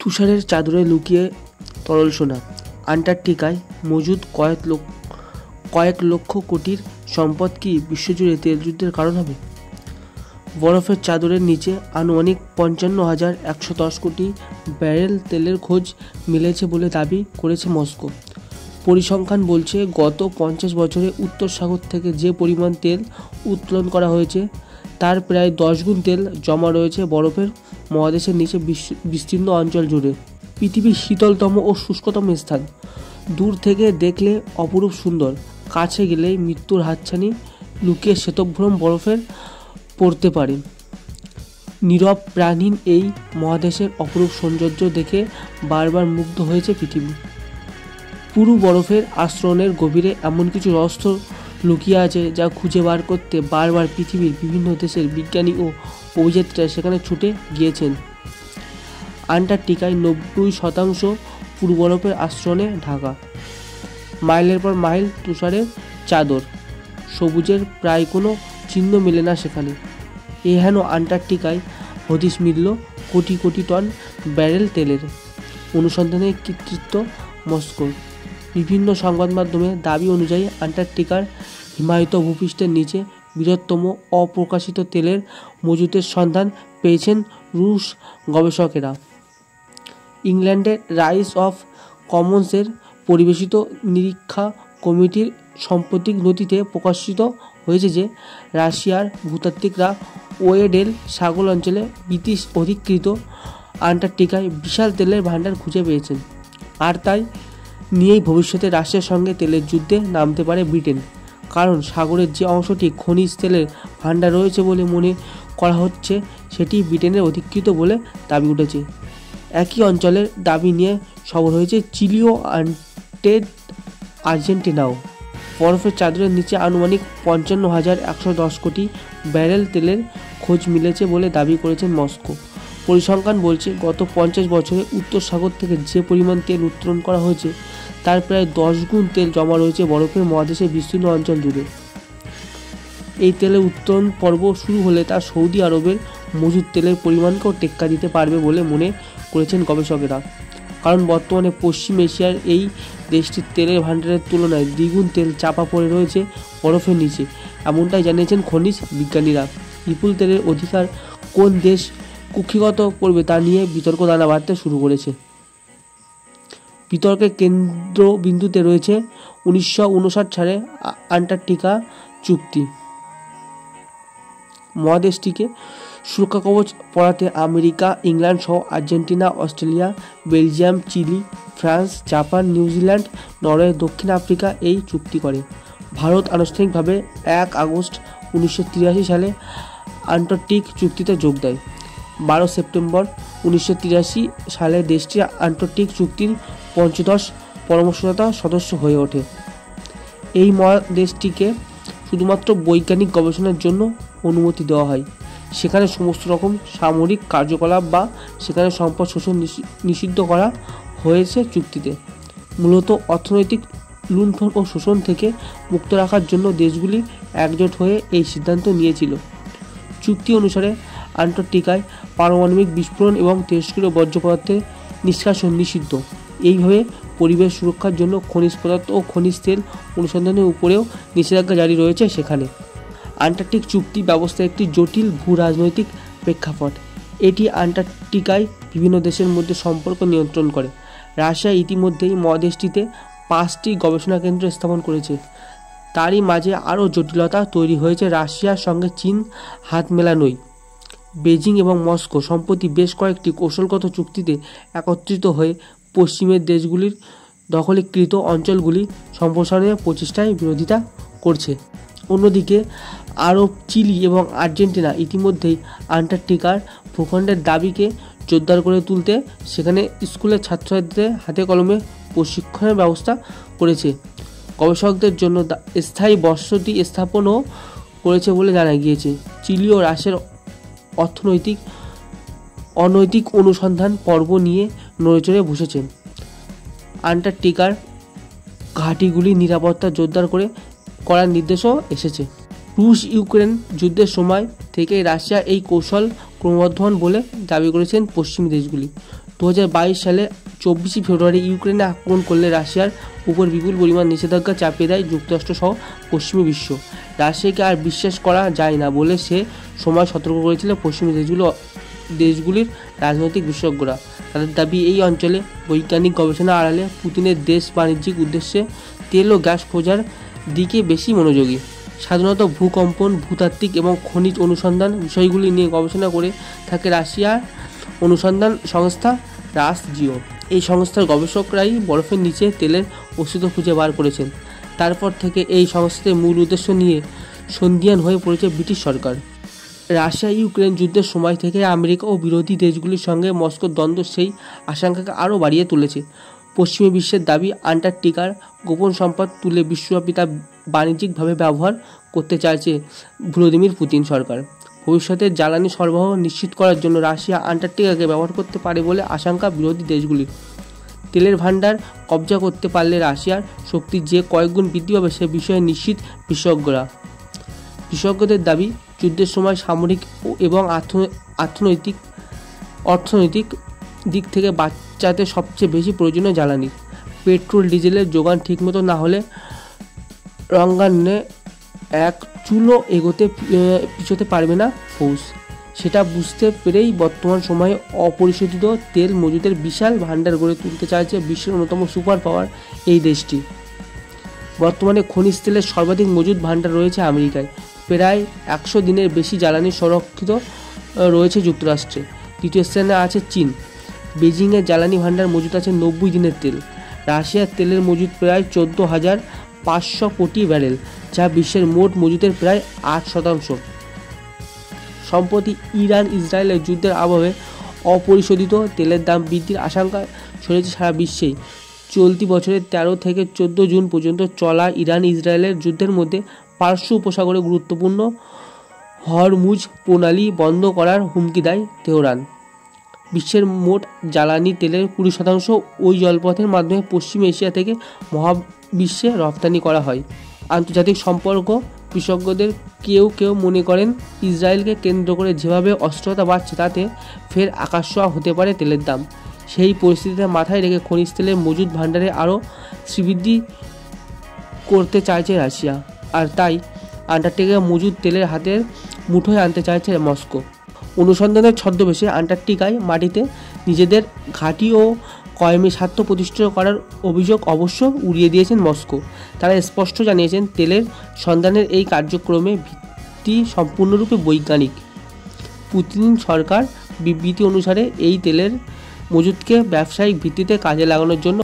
তুষারের চাদরে লুকিয়ে তরল সোনা। আন্টার্কটিকায় মজুদ কয়েক লক্ষ কোটির সম্পদ কি বিশ্বজুড়ে তেল যুদ্ধের কারণ হবে? বরফের চাদরের নিচে আনুমানিক ৫৫,১১০ কোটি ব্যারেল তেলের খোঁজ মিলেছে বলে দাবি করেছে মস্কো। পরিসংখ্যান বলছে, গত ৫০ বছরে উত্তর সাগর থেকে যে পরিমাণ তেল উত্তোলন করা হয়েছে তার প্রায় ১০ গুণ তেল জমা রয়েছে বরফের মহাদেশের নিচে বিস্তীর্ণ অঞ্চল জুড়ে। পৃথিবীর শীতলতম ও শুষ্কতম স্থান। দূর থেকে দেখলে অপরূপ সুন্দর, কাছে গেলেই মৃত্যুর হাতছানি লুকিয়ে শ্বেতভ্রম বরফের পড়তে পারে। নীরব প্রাণহীন এই মহাদেশের অপরূপ সৌন্দর্য দেখে বারবার মুগ্ধ হয়েছে পৃথিবী। পুরু বরফের আস্তরণের গভীরে এমন কিছু রহস্য লুকিয়ে আছে যা খুঁজে বার করতে বারবার পৃথিবীর বিভিন্ন দেশের বিজ্ঞানী ও অভিযাত্রীরা সেখানে ছুটে গিয়েছেন। আন্টার্কটিকায় ৯০% পুরু বরফের আস্তরণে ঢাকা। মাইলের পর মাইল তুষারের চাদর, সবুজের প্রায় কোনো চিহ্ন মেলে না সেখানে। এহেন আন্টার্কটিকায় হদিশ মিলল কোটি কোটি টন ব্যারেল তেলের। অনুসন্ধানের কৃতিত্ব মস্কোর। বিভিন্ন সংবাদ মাধ্যমের দাবি অনুযায়ী আন্টার্কটিকার হিমায়িত ভূপৃষ্ঠের নিচে বৃহত্তম অপ্রকাশিত তেলের মজুদের সন্ধান পেয়েছেন রুশ গবেষকেরা। ইংল্যান্ডের রাইস অফ কমন্সের পরিবেশিত নিরীক্ষা কমিটির সাম্প্রতিক নথিতে প্রকাশিত হয়েছে যে রাশিয়ার ভূতাত্ত্বিকরা ওয়েডেল সাগর অঞ্চলে ব্রিটিশ অধিকৃত আন্টার্কটিকায় বিশাল তেলের ভাণ্ডার খুঁজে পেয়েছেন। আর তাই নিয়েই ভবিষ্যতে রাশিয়ার সঙ্গে তেলের যুদ্ধে নামতে পারে ব্রিটেন। কারণ সাগরের যে অংশটি খনিজ তেলের ভাণ্ডার রয়েছে বলে মনে করা হচ্ছে সেটি ব্রিটেনের অধিকৃত বলে দাবি উঠেছে। একই অঞ্চলের দাবি নিয়ে সরব হয়েছে চিলি ও আর্জেন্টিনাও। বরফের চাদরের নিচে আনুমানিক ৫৫,১১০ কোটি ব্যারেল তেলের খোঁজ মিলেছে বলে দাবি করেছেন মস্কো। পরিসংখ্যান বলছে, গত ৫০ বছরে উত্তর সাগর থেকে যে পরিমাণ তেল উত্তোলন করা হয়েছে তার প্রায় ১০ গুণ তেল জমা রয়েছে বরফের মহাদেশের বিস্তীর্ণ অঞ্চল জুড়ে। এই তেলের উত্তোলন পর্ব শুরু হলে তা সৌদি আরবের মজুদ তেলের পরিমাণকেও টেক্কা দিতে পারবে বলে মনে করেছেন গবেষকেরা। কারণ বর্তমানে পশ্চিম এশিয়ার এই দেশটির তেলের ভাণ্ডারের তুলনায় দ্বিগুণ তেল চাপা পড়ে রয়েছে বরফের নিচে, এমনটাই জানিয়েছেন খনিজ বিজ্ঞানীরা। বিপুল তেলের অধিকার কোন দেশ কুক্ষিগত করবে তা নিয়ে বিতর্ক দানা বাঁধতে শুরু করেছে। বিতর্কের কেন্দ্রবিন্দুতে রয়েছে ১৯৫৯ সালে আন্টার্কটিকা চুক্তি। মহাদেশটিকে সুরক্ষা কবচ পড়াতে আমেরিকা, ইংল্যান্ড সহ Argentina, Australia, Belgium, Chile, France, Japan, New Zealand, Norway, দক্ষিণ আফ্রিকা এই চুক্তি করে। ভারত আনুষ্ঠানিকভাবে ১ আগস্ট ১৯৮৩ সালে আন্টার্কটিক চুক্তিতে যোগ দেয়। ১২ সেপ্টেম্বর ১৯৮৩ সালে দেশটি আন্টার্কটিক চুক্তির পঞ্চদশ পরামর্শদাতা সদস্য হয়ে ওঠে। এই মহাদেশটিকে শুধুমাত্র বৈজ্ঞানিক গবেষণার জন্য অনুমতি দেওয়া হয়। সেখানে সমস্ত রকম সামরিক কার্যকলাপ বা সেখানে সম্পদ শোষণ নিষিদ্ধ করা হয়েছে চুক্তিতে। মূলত অর্থনৈতিক লুণ্ঠন ও শোষণ থেকে মুক্ত রাখার জন্য দেশগুলি একজোট হয়ে এই সিদ্ধান্ত নিয়েছিল। চুক্তি অনুসারে আন্টার্কটিকায় পারমাণবিক বিস্ফোরণ এবং তেজস্ক্রিয় বর্জ্য পদার্থের নিষ্কাশন নিষিদ্ধ। এইভাবে পরিবেশ সুরক্ষার জন্য খনিজ পদার্থ ও খনিজ তেল অনুসন্ধানের উপরেও নিষেধাজ্ঞা জারি রয়েছে সেখানে। আন্টার্কটিক চুক্তি ব্যবস্থা একটি জটিল ভূ রাজনৈতিক প্রেক্ষাপট। এটি আন্টার্কটিকায় বিভিন্ন দেশের মধ্যে সম্পর্ক নিয়ন্ত্রণ করে। রাশিয়া ইতিমধ্যেই মহাদেশটিতে ৫টি গবেষণা কেন্দ্র স্থাপন করেছে। তারই মাঝে আরও জটিলতা তৈরি হয়েছে রাশিয়ার সঙ্গে চীন হাত মেলানোই। বেজিং এবং মস্কো সম্প্রতি বেশ কয়েকটি কৌশলগত চুক্তিতে একত্রিত হয়ে পশ্চিমের দেশগুলির দখলীকৃত অঞ্চলগুলি সম্প্রসারণের প্রচেষ্টায় বিরোধিতা করছে। অন্যদিকে আরব, চিলি এবং আর্জেন্টিনা ইতিমধ্যেই আন্টার্কটিকার ভূখণ্ডের দাবিকে জোরদার করে তুলতে সেখানে স্কুলের ছাত্রছাত্রীদের হাতে কলমে প্রশিক্ষণের ব্যবস্থা করেছে। গবেষকদের জন্য স্থায়ী বসতি স্থাপনও করেছে বলে জানা গিয়েছে। চিলি ও রাশিয়ার অনৈতিক অনুসন্ধান পর্ব নিয়ে নড়েচড়ে বসেছে। আন্টার্কটিকার ঘাঁটিগুলি নিরাপত্তা জোরদার করার নির্দেশও এসেছে। রুশ ইউক্রেন যুদ্ধের সময় থেকেই রাশিয়া এই কৌশল ক্রমবর্ধমান বলে দাবি করেছেন পশ্চিমী দেশগুলি। 2022 সালে 24 ফেব্রুয়ারি ইউক্রেনে আক্রমণ করলে রাশিয়ার উপর বিপুল পরিমাণ নিষেধাজ্ঞা চাপিয়ে দেয় যুক্তরাষ্ট্র সহ পশ্চিমী বিশ্ব। রাশিয়াকে আর বিশ্বাস করা যায় না বলে সে সময় সতর্ক করেছিল পশ্চিমী দেশগুলির রাজনৈতিক বিশেষজ্ঞরা। তাদের দাবি, এই অঞ্চলে বৈজ্ঞানিক গবেষণা আড়ালে পুতিনের দেশ বাণিজ্যিক উদ্দেশ্যে তেল ও গ্যাস খোঁজার দিকে বেশি মনোযোগী। সাধারণত ভূকম্পন, ভূতাত্ত্বিক এবং খনিজ অনুসন্ধান বিষয়গুলি নিয়ে গবেষণা করে থাকে রাশিয়ার অনুসন্ধান সংস্থা রাসজিও। এই সংস্থার গবেষকরাই বরফের নিচে তেলের অস্তিত্ব খুঁজে বার করেছেন। তারপর থেকে এই সংস্থার মূল উদ্দেশ্য নিয়ে সন্দিহান হয়ে পড়েছে ব্রিটিশ সরকার। রাশিয়া ইউক্রেন যুদ্ধের সময় থেকে আমেরিকা ও বিরোধী দেশগুলির সঙ্গে মস্কোর দ্বন্দ্ব সেই আশঙ্কাকে আরও বাড়িয়ে তুলেছে। পশ্চিমী বিশ্বের দাবি, আন্টার্কটিকার গোপন সম্পদ তুলে বিশ্বব্যাপী তা বাণিজ্যিকভাবে ব্যবহার করতে চাইছে ভ্লাদিমির পুতিন সরকার। ভবিষ্যতে জ্বালানি সরবরাহ নিশ্চিত করার জন্য রাশিয়া আন্টার্কটিকাকে ব্যবহার করতে পারে বলে আশঙ্কা বিরোধী দেশগুলির। তেলের ভাণ্ডার কবজা করতে পারলে রাশিয়ার শক্তি যে কয়েকগুণ বৃদ্ধি পাবে সে বিষয়ে নিশ্চিত বিশেষজ্ঞদের দাবি, যুদ্ধের সময় সামরিক এবং অর্থনৈতিক দিক থেকে বাঁচাতে সবচেয়ে বেশি প্রয়োজনীয় জ্বালানি। পেট্রোল ডিজেলের যোগান ঠিকমতো না হলে রঙ্গান্নে এক চুলো পিছোতে পারবে না ফৌজ। সেটা বুঝতে পেরেই বর্তমান সময়ে অপরিশোধিত তেল মজুদের বিশাল ভাণ্ডার গড়ে তুলতে চাইছে বিশ্বের অন্যতম সুপার পাওয়ার এই দেশটি। বর্তমানে খনিজ তেলের সর্বাধিক মজুদ ভাণ্ডার রয়েছে আমেরিকায়। প্রায় 100 দিনের বেশি জ্বালানি সংরক্ষিত রয়েছে যুক্তরাষ্ট্রে। দ্বিতীয় স্থানে আছে চীন। বেজিংয়ের জ্বালানি ভাণ্ডার মজুদ আছে 90 দিনের তেল। রাশিয়ার তেলের মজুদ প্রায় 14,500 কোটি ব্যারেল, যা বিশ্বের মোট মজুদের প্রায় 8%। সম্প্রতি ইরান ইসরায়েলের যুদ্ধের আবহে অপরিশোধিত তেলের দাম বৃদ্ধির আশঙ্কা ছড়িয়েছে সারা বিশ্বেই। চলতি বছরের 13 থেকে 14 জুন পর্যন্ত চলা ইরান ইসরায়েলের যুদ্ধের মধ্যে পারস্য উপসাগরে গুরুত্বপূর্ণ হরমুজ প্রণালী বন্ধ করার হুমকি দেয় তেহরান। বিশ্বের মোট জ্বালানি তেলের 20% ওই জলপথের মাধ্যমে পশ্চিম এশিয়া থেকে মহাবিশ্বে রপ্তানি করা হয়। আন্তর্জাতিক সম্পর্ক বিশেষজ্ঞদের কেউ মনে করেন, ইসরায়েলকে কেন্দ্র করে যেভাবে অস্থিরতা বাড়ছে তাতে ফের আকাশছোঁয়া হতে পারে তেলের দাম। সেই পরিস্থিতিতে মাথায় রেখে খনিজ তেলের মজুদ ভাণ্ডারে আরও শ্রীবৃদ্ধি করতে চাইছে রাশিয়া, আর তাই আন্টার্কটিকায় মজুদ তেলের হাতের মুঠোয় আনতে চাইছে মস্কো। অনুসন্ধানের ছদ্মবেশে আন্টার্কটিকায় মাটিতে নিজেদের ঘাঁটি ও কয়েমি স্বার্থ প্রতিষ্ঠিত করার অভিযোগ অবশ্য উড়িয়ে দিয়েছেন মস্কো। তারা স্পষ্ট জানিয়েছেন, তেলের সন্ধানের এই কার্যক্রমে ভিত্তি সম্পূর্ণরূপে বৈজ্ঞানিক। পুতিন সরকার বিবৃতি অনুসারে এই তেলের মজুদকে ব্যবসায়িক ভিত্তিতে কাজে লাগানোর জন্য